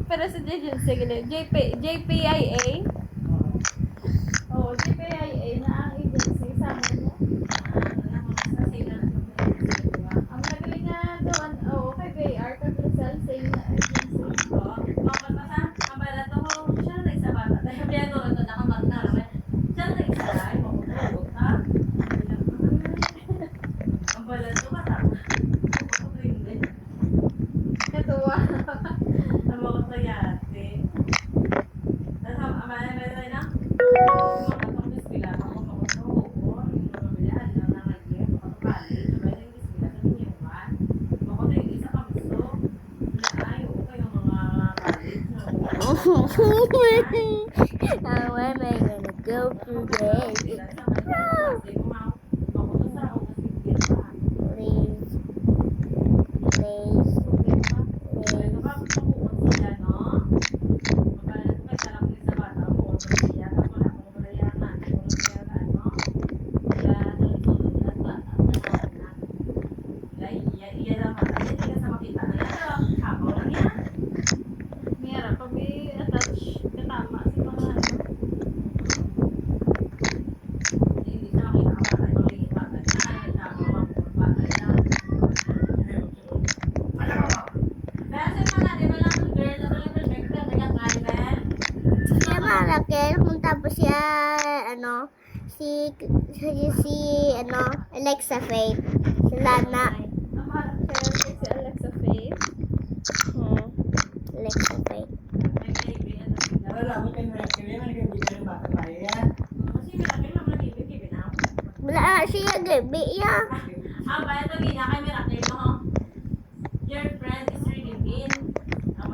Pero sa agency, JPIA? Oo, JPIA na ang agency sa amin mo. Ang nagaling nga doon, kay BR, kay Brazil, same na agency. Natuwa. How am I gonna go today? Please. Mira, pag may attach, katama sa mga Siya Raquel, kung tapos siya, si Alexa Faith. Si Lana. ang mahal kaya si Alexa Faith. Alexa Faith. Wala siya gabi ya. Your friend is really mean. Your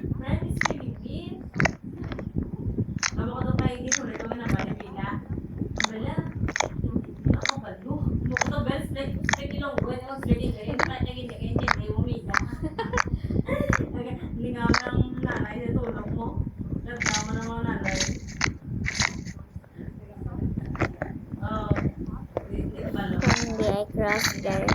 friend is really mean. Hindi ay cross there.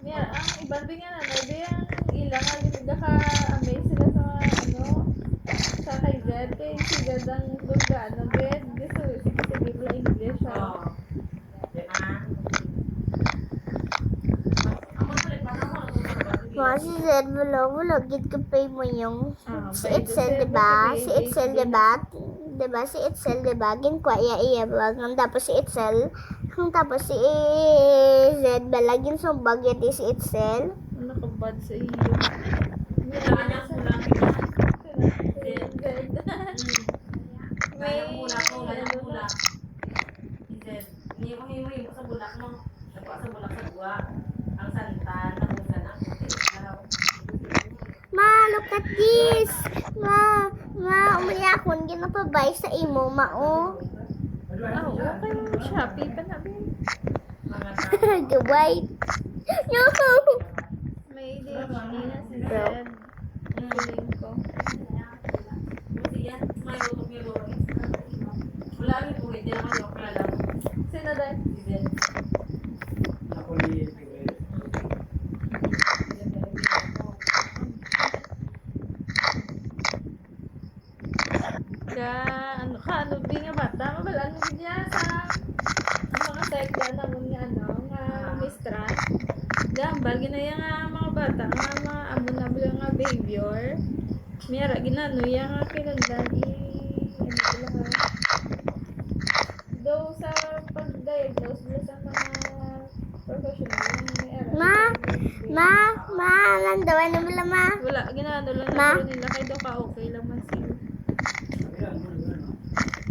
Mira, ang ibang nga na, maybe ang ilang nga nagka-amaze sila sa sa kay Zed. Kay si Zed ang gagano. Zed, gusto sige pala English. Mga si Zed, bulog gid ka pay mo yung si Itzel, diba? Si Itzel, diba? Diba si Itzel, diba? Ginkwa iya bag. Tapos si Itzel, tapos si Zed, balagin sumbag yati si Itzel. Ano ka bad sa iyo? Ma, look at this! akong ginapabay sa imo, mao. Ah, okay lang. Shopee pa na, babe. Mga tao. Gaway. No! May ADHD na si Bro. Zed. Feeling ko. Kasi yan, may utok yung Loris. Wala rin po, hindi naman yung lang. Sino dahil? Si Zed. Ano, di nga bata, mabalaan mo niya sa mga sekta na mo nga, nga mistress. Gambal, ginaya nga mga bata, nga mga amon na bilang nga behavior. Miyara, ginano, yung nga kinandan, ano sila ha. Though sa pag-diagnose mo sa mga professional, Ma, nandawan na mula, ma. wala, ginano lang Ma? na nila, kaya daw ka okay lang man si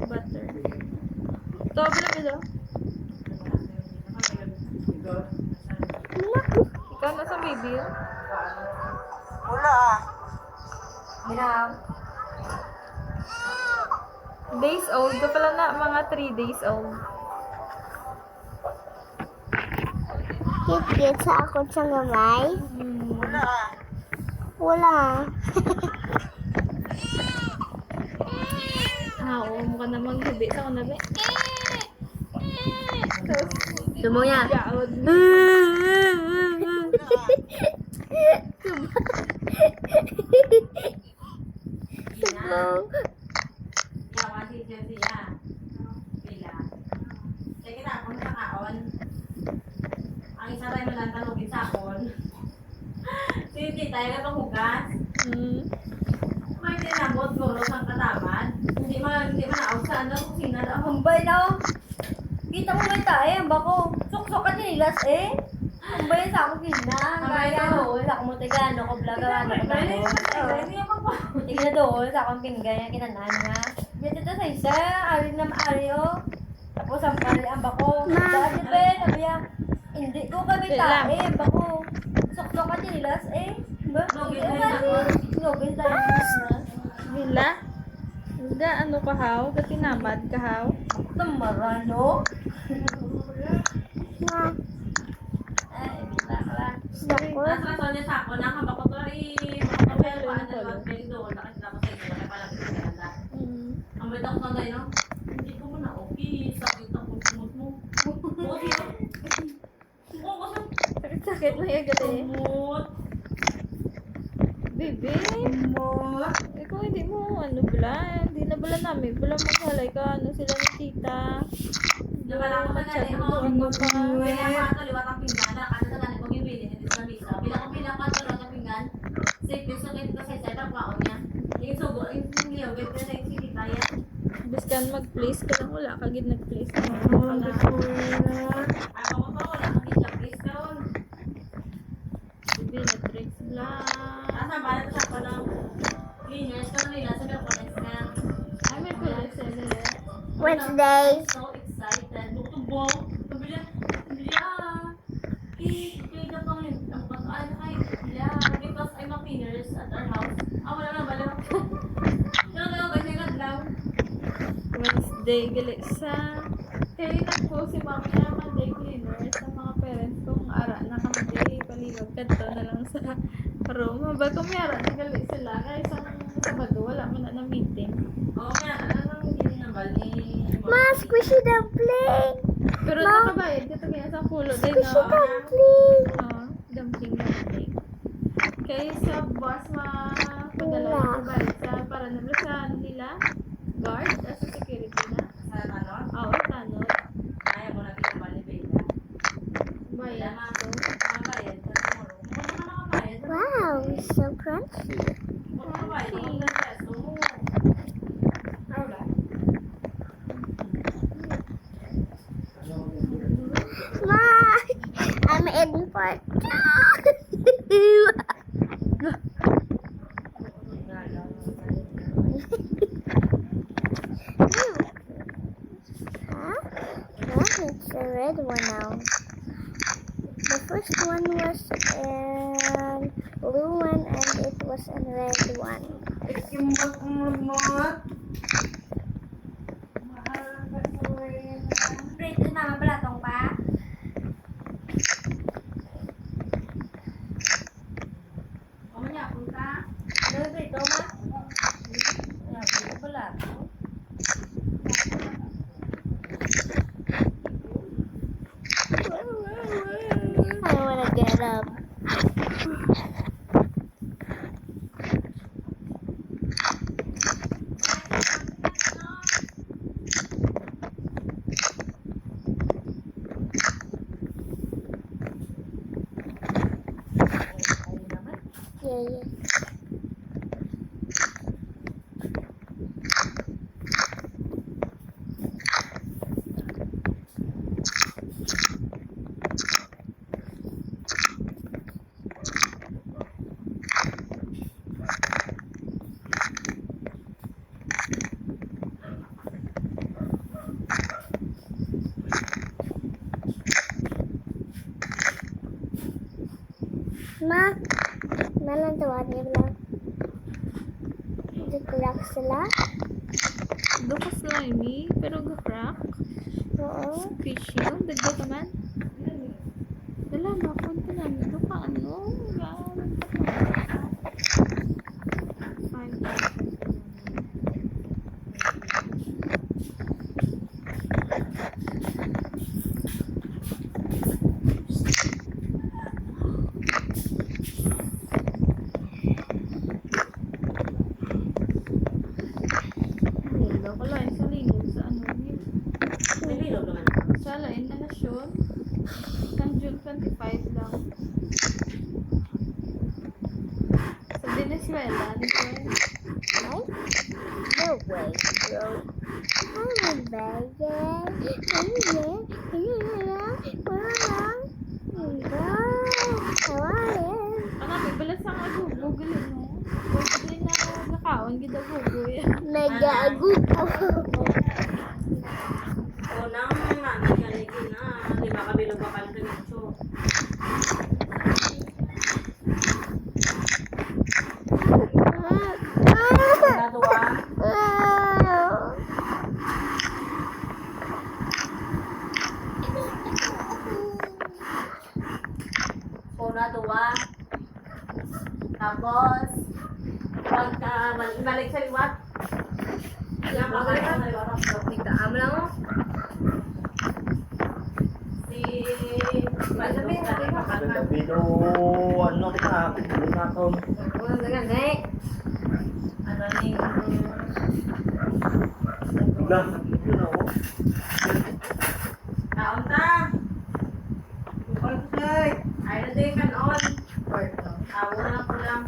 butter. Ito, bilang ito. Ikaw na sa baby. Wala. Days old ka pala na, mga 3 days old. Hit sa ako sa gamay. Wala. Ah, oo, mukha na maghubi sa kunabi. Sumuya. Gaod. Subong. Yawa si Chelsea ya. Pila. Kaya kita ako sa kaon. Ang isa tayo malang tanongin sa akon. Si tita yung itong hugas. May tinabot guro sa katamad. Hindi man na-outsaan na kusina na. Hambay na. Kita mo may tayo, bako. Suksukan nilas eh. Hambay sa akong kina. Hambay Kaya na. doon, sa akong mutigano ko blagawan ko na doon. Tignan doon, sa akong pinggay ang kinanan nga. Dito to sa isa, ari na maari oh. Tapos ang pari ang bako. Ma. Dati pa, nabiya. Hindi ko kami tayo, ang bako. Suksukan nilas eh. Ba? Login tayo. Login tayo na. Vila? Ga, ano kahaw? Ga tinamad kahaw? Tamarano. Ma. Ay, bila ka lang. Dako. Nasa rason niya sa ako na habang ko to ay makapapel ko ano ba pwede doon nakita ko sa inyo kaya pala pinaganda. Ang beta ko sanday no. Hindi ko muna okay sakit ako sumot mo. Okay no. Oo kasi Sakit na yung gati. sumot. Baby? Ikaw hindi mo, ano bala? Hindi na bala namin. Bala maghalay ka, ano sila ni tita. Nabala ko na gani ho. Ano pa? Kaya ako ato liwat ang pinggan na kada sa gani ko gibili ni sa misa. Bila ko pila ka to ang pinggan. Safe so kay ko sa isa pa ko niya. Yung sugo, yung liyo, bet na yung sige tayo. Biskan mag-place ka lang, wala ka gid nag-place. Ako ko pa wala kang gila please karon. Baby, na-tricks bla. Asa ba na sa ng cleaners ko nila sa ko na. Ay, may pala sila. Wednesday. So excited. Tutubo. Pabila. Kaya ka pang yun. Ang pag-aan kay because I'm a cleaners at our house. Wala na ba lang. No, kasi naglaw. Wednesday, gali sa... Kaya po si mami na Monday cleaner sa mga parents kong ara na kami paliwag kadto na lang sa room. Bago may ara na gali sila. Kaya isang Sabado, wala mo na meeting. Oo, kaya anong hindi nambal ni Ma, squishy dumpling. Pero Ma. nakabayad ka kaya sa pulo din Squishy no? dumpling. Dumpling. Kaya sa boss padala Wala. na bayad sa para na sa ano nila guard as a security na. sa tanong. Oo, tanod. Kaya mo na kinambal ni Bella. Bayad. So, Makabayad sa tomorrow. Kung ano makabayad. Wow, so crunchy. Kung makabayad, kung nag-resto mo. Wala. Ma, I'm in part. Huh? Oh, it's a red one now. The first one was a blue one and it was a red one. Yung mag Ma, nalang tawagin lang. Nag-crack sila? Do ka slimy, pero ga-crack. Oo. Squishy, no? Dagdag ka man. Wala, mapunta na. Do ka, ano? Hello, kalain sa linggo sa ano niya. May bilog naman. Sa lain na nasyon. Hanggang June 25 lang. Sa Venezuela, nito eh. Ay? No way, bro. Ay, bagay. Anak, ibala sa nga Google, no? Google na nakaon, gida Google. Nag-aagod ako. Unang namin ganigin na. Lima ka bilog ka pala ganito. Natuwa. Una, dua. Tapos, pagka balik sa liwat. Yan, balik sa liwat. Nagdaan mo lang, oh. Si... Masabi, sabi mo, Ganda video, ano kita, video na ako. Ano na ganay? ano ni... Bigla, video na ako. Taon ta! Ay, na din kanon. Tawo na ko lang.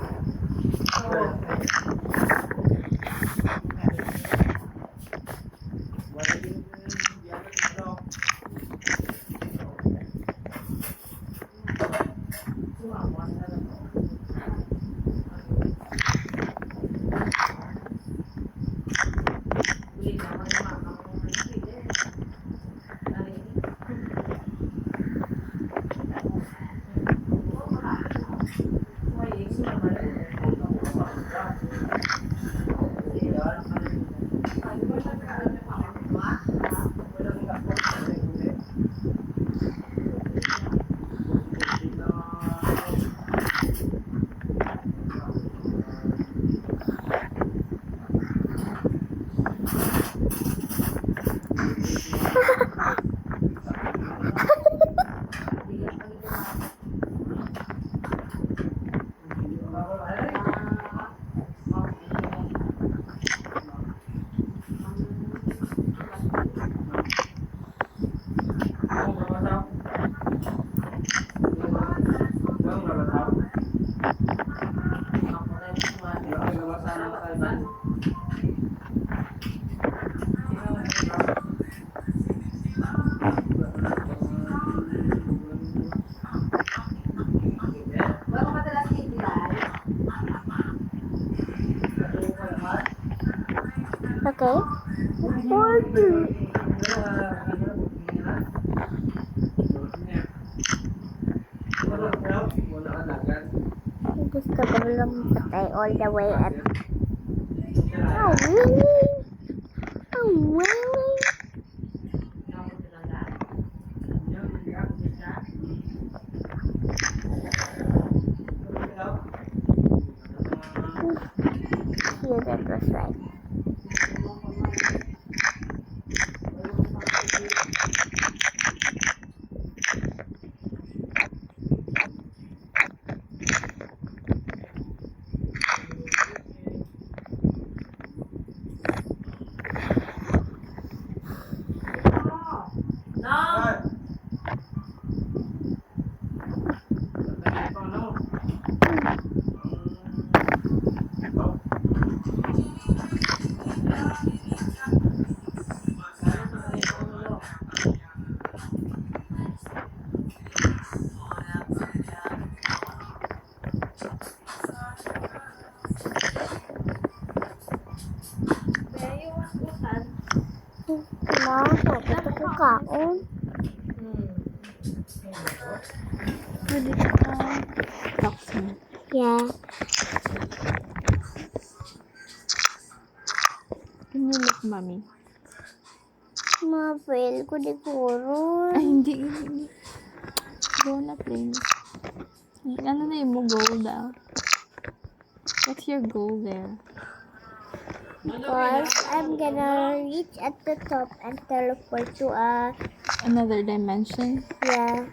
Okay. 40. Gusto ko lang patay all the way at... Oh, really? Oh, really? Yeah, that was right. No! Ma, ito ko kaon. Pwede ka box mo. Yeah. Can you look, mommy? Ma-fail ko siguro. Ay, hindi. Go na, please. Ano na yung mo goal daw? What's your goal there? Because I'm gonna reach at the top and teleport to Another dimension? yeah.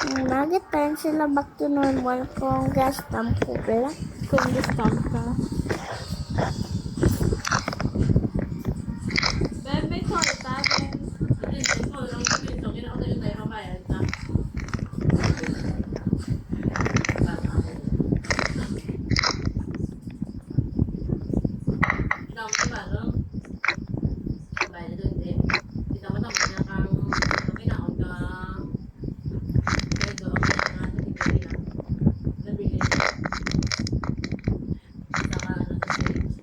Nag-turn sila back to normal kung gas-stamp ko pala. Kung discount ka. Bebe, torta. Hindi ko lang dito. Kinakaw tayo tayo mabayad na. Ikaw mo ba, no? Bayad doon din. Kita mo naman na kang kinaon ka. Kaya doon ang mga natin na. Nabili. Saka ano sa stage.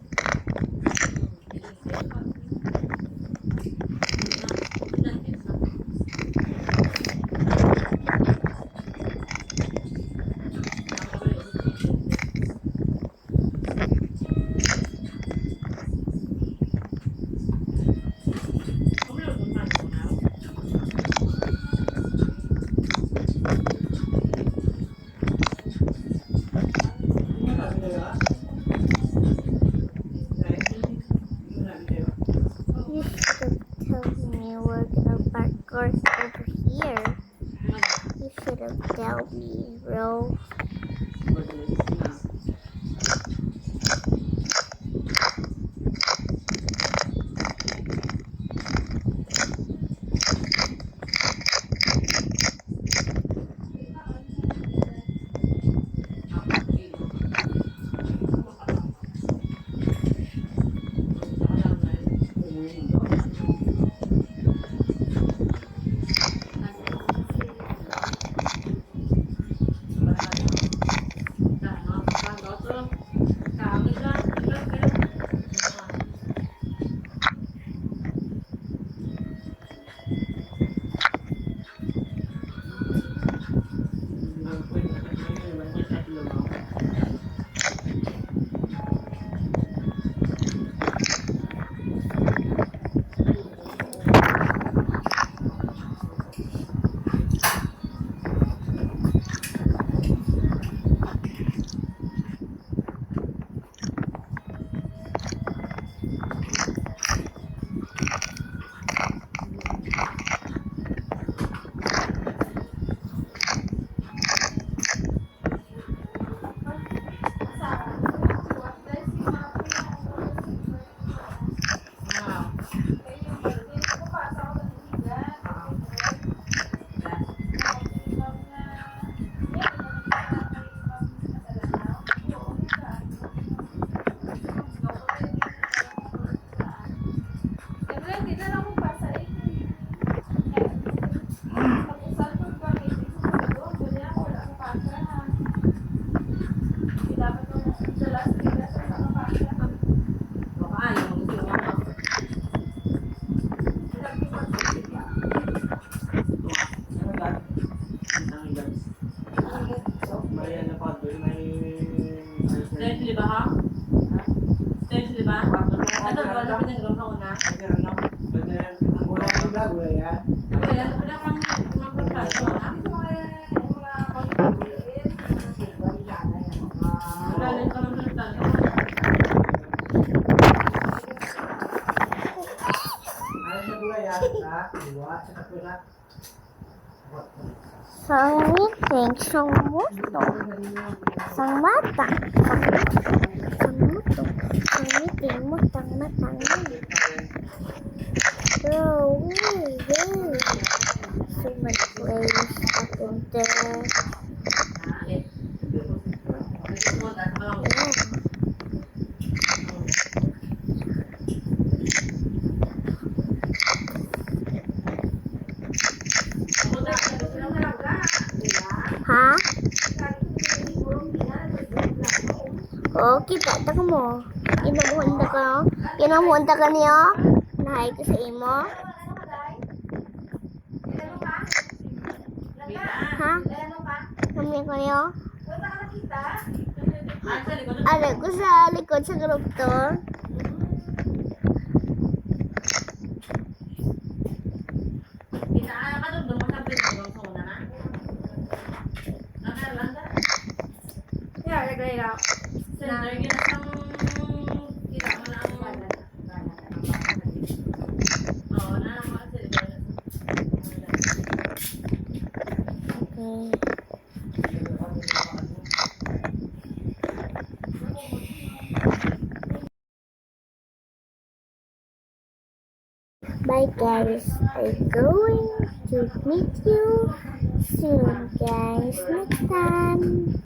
You should have told me we're gonna parkour over here. You should have told me, bro. Sang meeting, sang muto, sang mata, sang muto, sang meeting, mutang matang. Bro, so much place up in there. Yeah. Ha? Oh, kita ta mo. Inamuhanda ka, no? Inamuhanda ka niyo? Nahay ko sa imo? Kita. Ha? Ano ka? Kami kayo? Wala ka nakita? Ah, sa likod. Ano ko sa likod sa group to? Kita ka doon, doon mo sa pinagawang sa una na. Landa. Yeah, nag-grade out. Center, ginasang kita mo na ang oo, na ang mga silver. Okay. Bye guys, I'm going to meet you soon guys next time.